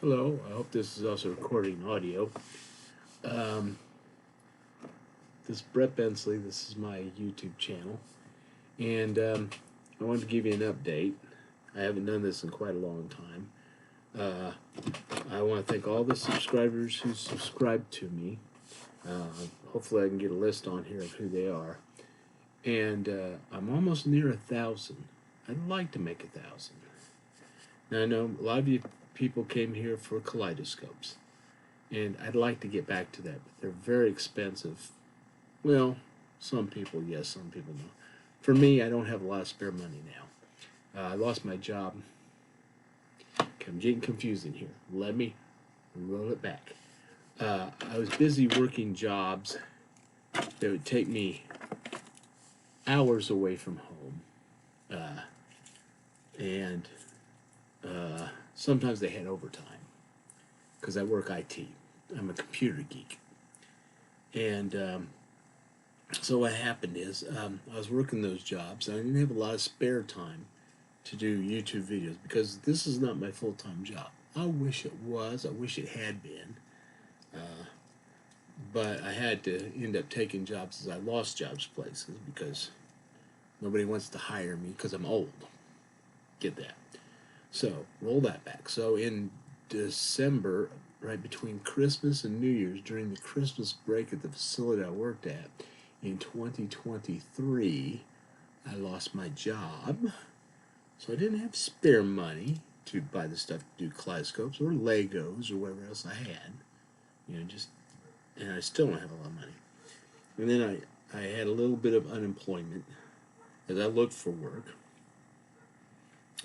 Hello, I hope this is also recording audio. Um, this is Brett Bensley. This is my YouTube channel. And I wanted to give you an update. I haven't done this in quite a long time. Uh, I want to thank all the subscribers who subscribed to me. Hopefully I can get a list on here of who they are. And I'm almost near 1,000. I'd like to make 1,000. Now I know a lot of you people came here for kaleidoscopes. And I'd like to get back to that, but they're very expensive. Well, some people, yes, some people no. For me, I don't have a lot of spare money now. I lost my job. I'm getting confusing here. Let me roll it back. I was busy working jobs that would take me hours away from home. And sometimes they had overtime because I work IT. I'm a computer geek. And so what happened is I was working those jobs and I didn't have a lot of spare time to do YouTube videos because this is not my full-time job. I wish it was. I wish it had been. But I had to end up taking jobs as I lost jobs places because nobody wants to hire me because I'm old. Get that. So roll that back. So in December, right between Christmas and New Year's, during the Christmas break at the facility I worked at, in 2023, I lost my job. So I didn't have spare money to buy the stuff to do kaleidoscopes or Legos or whatever else I had. And I still don't have a lot of money. And then I had a little bit of unemployment as I looked for work.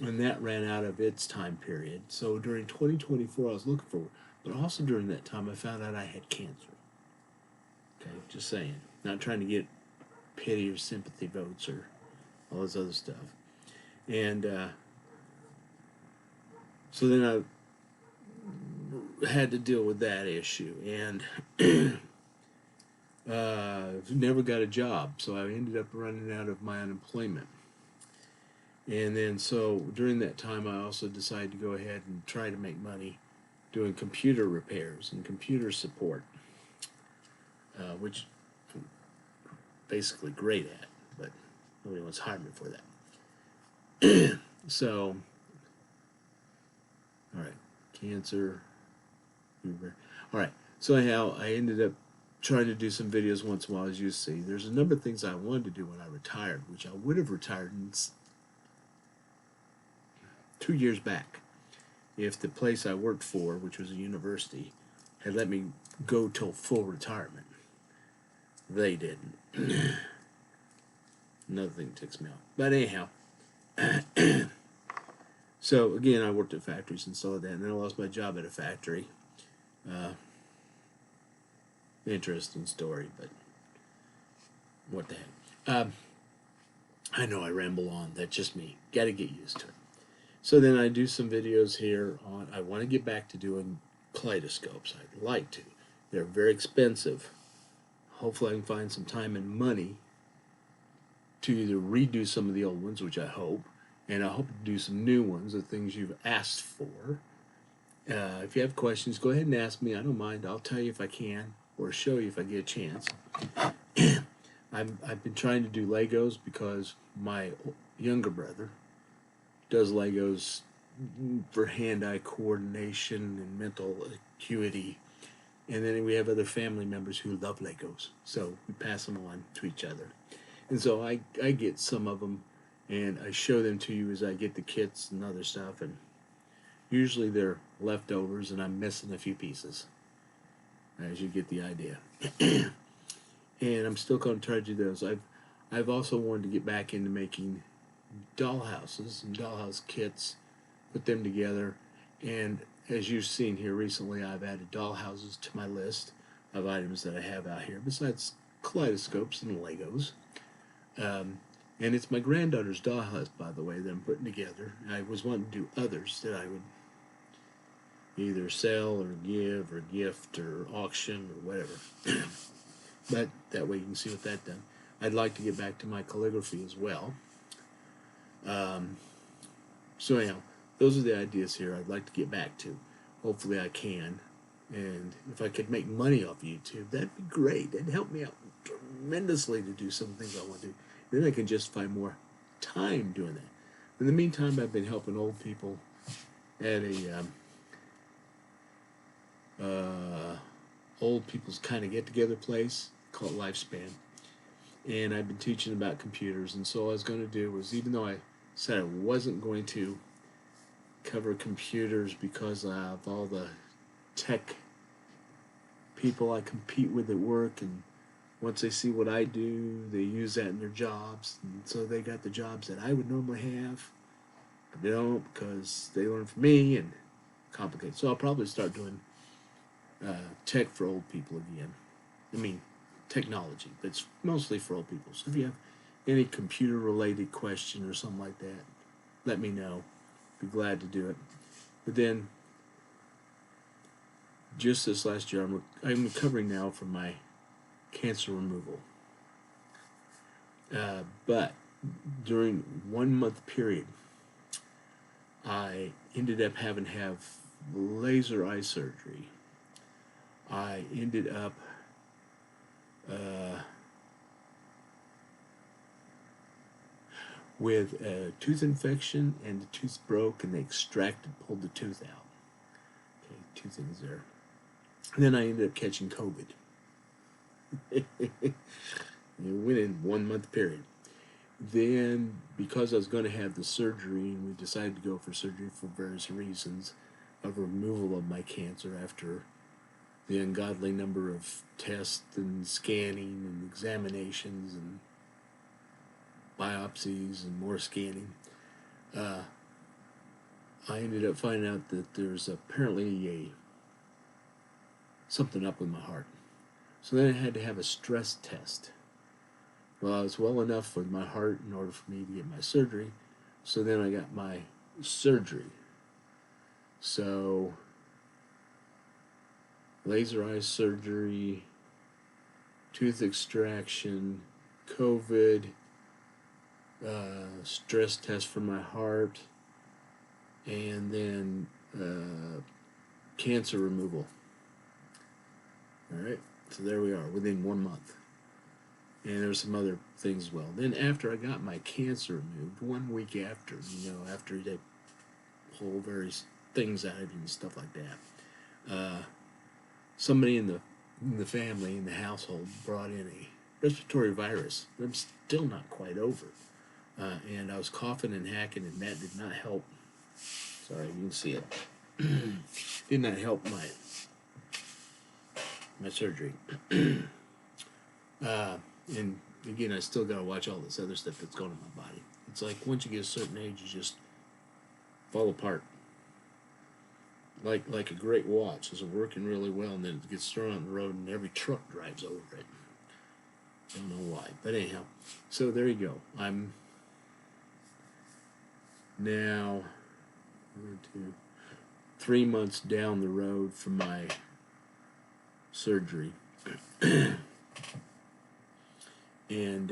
And that ran out of its time period. So during 2024, I was looking for work. But also during that time, I found out I had cancer. Okay, just saying. Not trying to get pity or sympathy votes or all this other stuff. And so then I had to deal with that issue. And never got a job. So I ended up running out of my unemployment. And then so during that time, I also decided to go ahead and try to make money doing computer repairs and computer support, which I'm basically great at, but nobody wants to hire me for that. So, all right, cancer. All right, so anyhow, I ended up trying to do some videos once in a while, as you see. There's a number of things I wanted to do when I retired, which I would have retired in 2 years back if the place I worked for, which was a university, had let me go till full retirement. They didn't. Another thing that ticks me off. But anyhow, so again, I worked at factories and all of that, and then I lost my job at a factory. Interesting story, but what the heck. I know I ramble on. That's just me. Got to get used to it. So then I do some videos here on, I want to get back to doing kaleidoscopes. I'd like to. They're very expensive. Hopefully I can find some time and money to either redo some of the old ones, which I hope, and I hope to do some new ones, the things you've asked for. If you have questions, go ahead and ask me. I don't mind. I'll tell you if I can, or show you if I get a chance. I've been trying to do Legos because my younger brother does Legos for hand-eye coordination and mental acuity. And then we have other family members who love Legos. So we pass them on to each other. And so I get some of them and I show them to you as I get the kits and other stuff. And usually they're leftovers and I'm missing a few pieces, as you get the idea. And I'm still going to try to do those. I've also wanted to get back into making dollhouses and dollhouse kits, put them together, and as you've seen here recently, I've added dollhouses to my list of items that I have out here, besides kaleidoscopes and Legos. And it's my granddaughter's dollhouse, by the way, that I'm putting together. I was wanting to do others that I would either sell or give or gift or auction or whatever. But that way you can see what that done. I'd like to get back to my calligraphy as well. So anyhow, those are the ideas here I'd like to get back to. hopefully I can. And if I could make money off YouTube, that'd be great. That'd help me out tremendously to do some things I want to do. Then I can justify more time doing that. In the meantime, I've been helping old people at a old people's kind of get-together place called Lifespan. And I've been teaching about computers. And so what I was going to do was, even though I said I wasn't going to cover computers because of all the tech people I compete with at work, and once they see what I do, they use that in their jobs, and so they got the jobs that I would normally have, but they don't because they learn from me and complicate. So I'll probably start doing tech for old people again. I mean, technology, but it's mostly for old people. So if you have any computer-related question or something like that, let me know. Be glad to do it. But then, just this last year, I'm recovering now from my cancer removal. But during 1 month period, I ended up having to have laser eye surgery. I ended up with a tooth infection, and the tooth broke, and they pulled the tooth out. Okay, two things there. And then I ended up catching COVID. It went in 1 month period. Then, because I was going to have the surgery, and we decided to go for surgery for various reasons of removal of my cancer after the ungodly number of tests and scanning and examinations and biopsies and more scanning, I ended up finding out that there's apparently something up with my heart. So then I had to have a stress test. Well, I was well enough with my heart in order for me to get my surgery. So then I got my surgery. So laser eye surgery, tooth extraction, COVID, stress test for my heart, and then cancer removal. All right, so there we are within 1 month. And there's some other things as well. Then after I got my cancer removed, 1 week after, after they pull various things out of you and stuff like that, somebody in the family, in the household, brought in a respiratory virus that I'm still not quite over. And I was coughing and hacking, and that did not help. Sorry, you can see it. Did not help my surgery. And again, I still got to watch all this other stuff that's going on in my body. It's like once you get a certain age, you just fall apart. Like a great watch is working really well, and then it gets thrown on the road, and every truck drives over it. Don't know why, but anyhow. So there you go. I'm now 3 months down the road from my surgery. And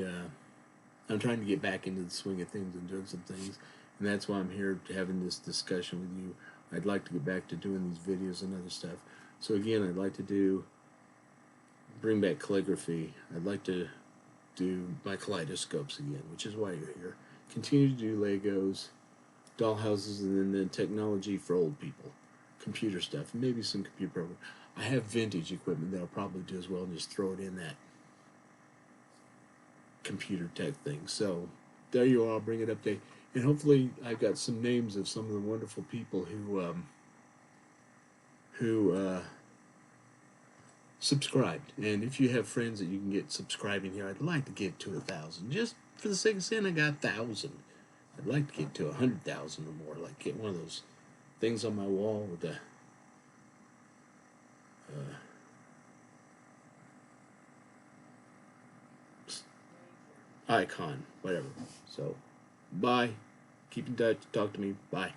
I'm trying to get back into the swing of things and doing some things, and that's why I'm here having this discussion with you. I'd like to get back to doing these videos and other stuff. So again, I'd like to bring back calligraphy. I'd like to do my kaleidoscopes again, which is why you're here. Continue to do Legos, dollhouses, and then technology for old people, computer stuff, and maybe some computer program. I have vintage equipment that I'll probably do as well, and just throw it in that computer tech thing. So there you are. I'll bring it up there, and hopefully I've got some names of some of the wonderful people who subscribed. And if you have friends that you can get subscribing here, I'd like to get to 1,000. Just for the sake of saying I got 1,000. I'd like to get to 100,000 or more. Like get one of those things on my wall with the icon, whatever. So, bye. Keep in touch. Talk to me. Bye.